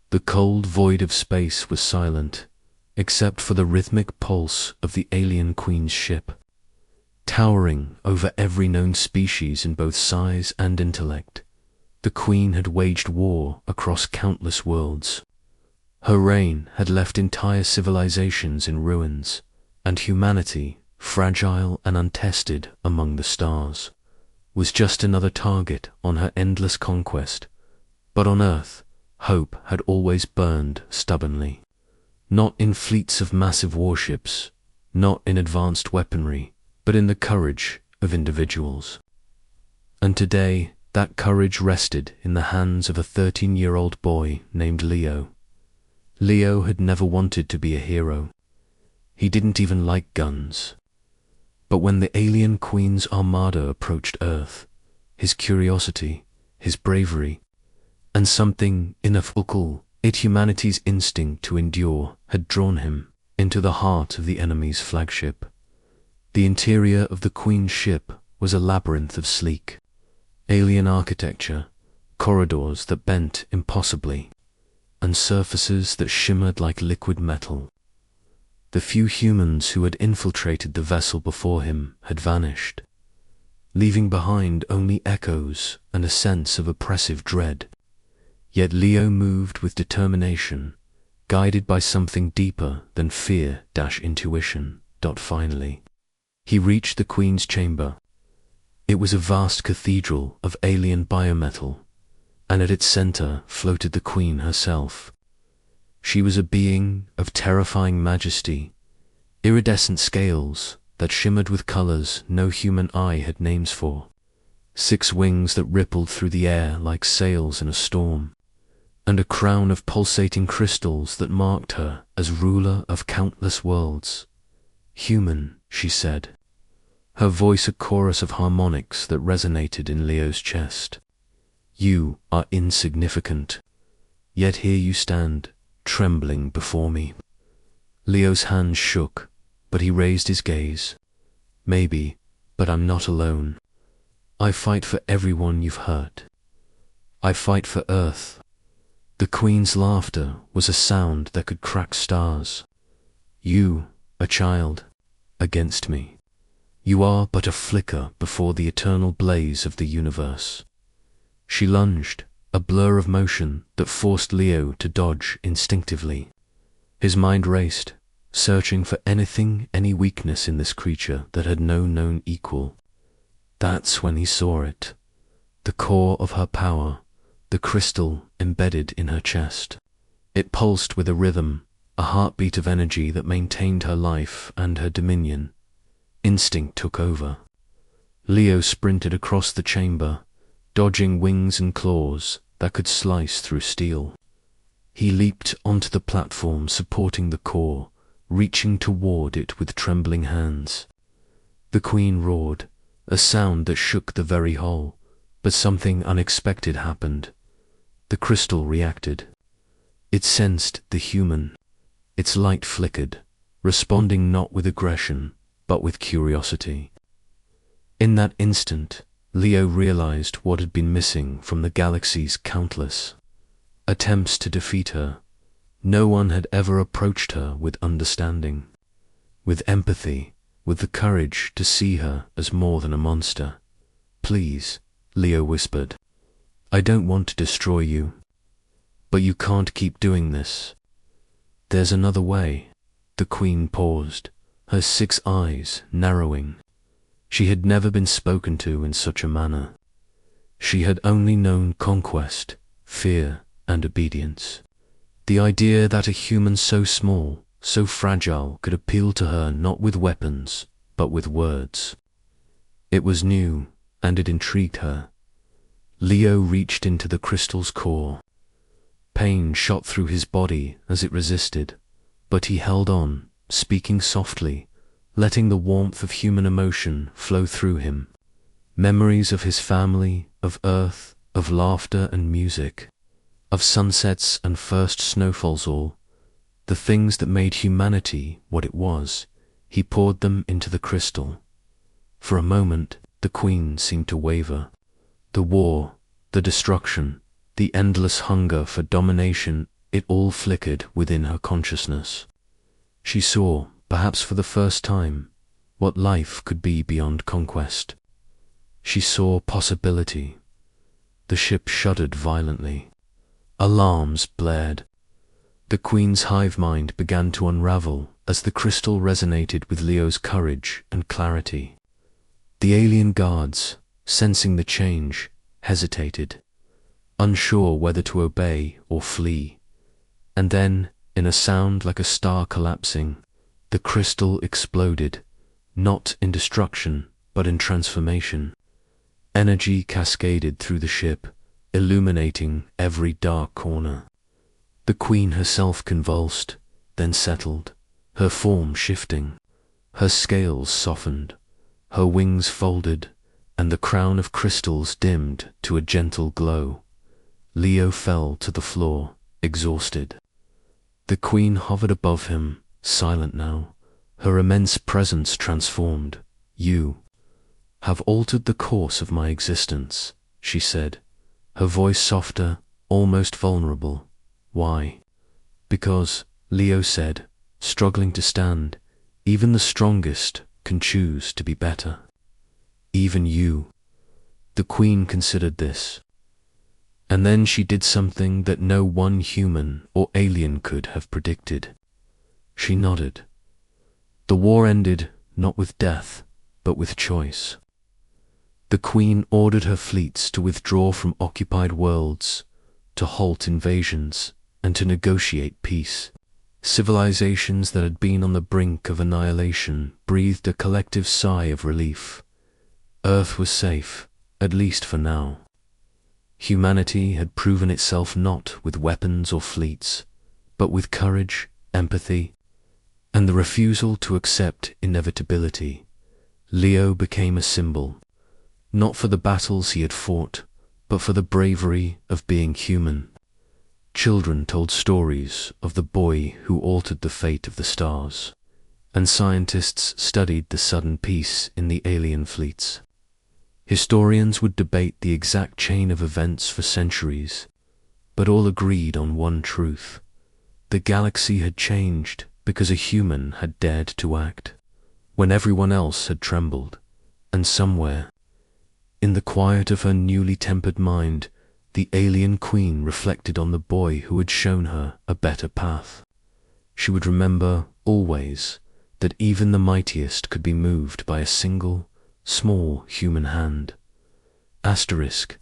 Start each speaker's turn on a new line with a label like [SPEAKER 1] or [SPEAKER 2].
[SPEAKER 1] The cold void of space was silent, except for the rhythmic pulse of the alien queen's ship. Towering over every known species in both size and intellect, the queen had waged war across countless worlds. Her reign had left entire civilizations in ruins, and humanity, fragile and untested among the stars, was just another target on her endless conquest. But on Earth, hope had always burned stubbornly. Not in fleets of massive warships, not in advanced weaponry, but in the courage of individuals. And today, that courage rested in the hands of a 13-year-old boy named Leo. Leo had never wanted to be a hero. He didn't even like guns. But when the alien queen's armada approached Earth, his curiosity, his bravery, and something ineffable, humanity's instinct to endure, had drawn him into the heart of the enemy's flagship. The interior of the queen's ship was a labyrinth of sleek, alien architecture, corridors that bent impossibly, and surfaces that shimmered like liquid metal. The few humans who had infiltrated the vessel before him had vanished, leaving behind only echoes and a sense of oppressive dread. Yet Leo moved with determination, guided by something deeper than fear-intuition. Finally, he reached the queen's chamber. It was a vast cathedral of alien biometal, and at its center floated the queen herself. She was a being of terrifying majesty, iridescent scales that shimmered with colors no human eye had names for, 6 wings that rippled through the air like sails in a storm, and a crown of pulsating crystals that marked her as ruler of countless worlds. Human, she said, her voice a chorus of harmonics that resonated in Leo's chest. You are insignificant, yet here you stand, trembling before me. Leo's hands shook, but he raised his gaze. Maybe, but I'm not alone. I fight for everyone you've hurt. I fight for Earth. The queen's laughter was a sound that could crack stars. You, a child, against me. You are but a flicker before the eternal blaze of the universe. She lunged, a blur of motion that forced Leo to dodge instinctively. His mind raced, searching for any weakness in this creature that had no known equal. That's when he saw it. The core of her power, the crystal embedded in her chest. It pulsed with a rhythm, a heartbeat of energy that maintained her life and her dominion. Instinct took over. Leo sprinted across the chamber, dodging wings and claws that could slice through steel. He leaped onto the platform supporting the core, reaching toward it with trembling hands. The queen roared, a sound that shook the very hull, but something unexpected happened. The crystal reacted. It sensed the human. Its light flickered, responding not with aggression, but with curiosity. In that instant, Leo realized what had been missing from the galaxy's countless attempts to defeat her. No one had ever approached her with understanding, with empathy, with the courage to see her as more than a monster. Please, Leo whispered. I don't want to destroy you, but you can't keep doing this. There's another way. The queen paused, her 6 eyes narrowing. She had never been spoken to in such a manner. She had only known conquest, fear, and obedience. The idea that a human so small, so fragile, could appeal to her not with weapons, but with words. It was new, and it intrigued her. Leo reached into the crystal's core. Pain shot through his body as it resisted, but he held on, speaking softly, letting the warmth of human emotion flow through him. Memories of his family, of Earth, of laughter and music, of sunsets and first snowfalls, all the things that made humanity what it was, he poured them into the crystal. For a moment, the queen seemed to waver. The war, the destruction, the endless hunger for domination, it all flickered within her consciousness. She saw, perhaps for the first time, what life could be beyond conquest. She saw possibility. The ship shuddered violently. Alarms blared. The Queen's hive mind began to unravel as the crystal resonated with Leo's courage and clarity. The alien guards, sensing the change, hesitated, unsure whether to obey or flee. And then, in a sound like a star collapsing, the crystal exploded, not in destruction, but in transformation. Energy cascaded through the ship, illuminating every dark corner. The Queen herself convulsed, then settled, her form shifting. Her scales softened, her wings folded, and the crown of crystals dimmed to a gentle glow. Leo fell to the floor, exhausted. The Queen hovered above him, silent now, her immense presence transformed. "You have altered the course of my existence," she said, her voice softer, almost vulnerable. "Why?" "Because," Leo said, struggling to stand, "even the strongest can choose to be better. Even you." The Queen considered this. And then she did something that no one human or alien could have predicted. She nodded. The war ended not with death, but with choice. The Queen ordered her fleets to withdraw from occupied worlds, to halt invasions, and to negotiate peace. Civilizations that had been on the brink of annihilation breathed a collective sigh of relief. Earth was safe, at least for now. Humanity had proven itself not with weapons or fleets, but with courage, empathy, and the refusal to accept inevitability. Leo became a symbol, not for the battles he had fought, but for the bravery of being human. Children told stories of the boy who altered the fate of the stars, and scientists studied the sudden peace in the alien fleets. Historians would debate the exact chain of events for centuries, but all agreed on one truth. The galaxy had changed because a human had dared to act, when everyone else had trembled, and somewhere, in the quiet of her newly tempered mind, the alien Queen reflected on the boy who had shown her a better path. She would remember always that even the mightiest could be moved by a single, small human hand. Asterisk,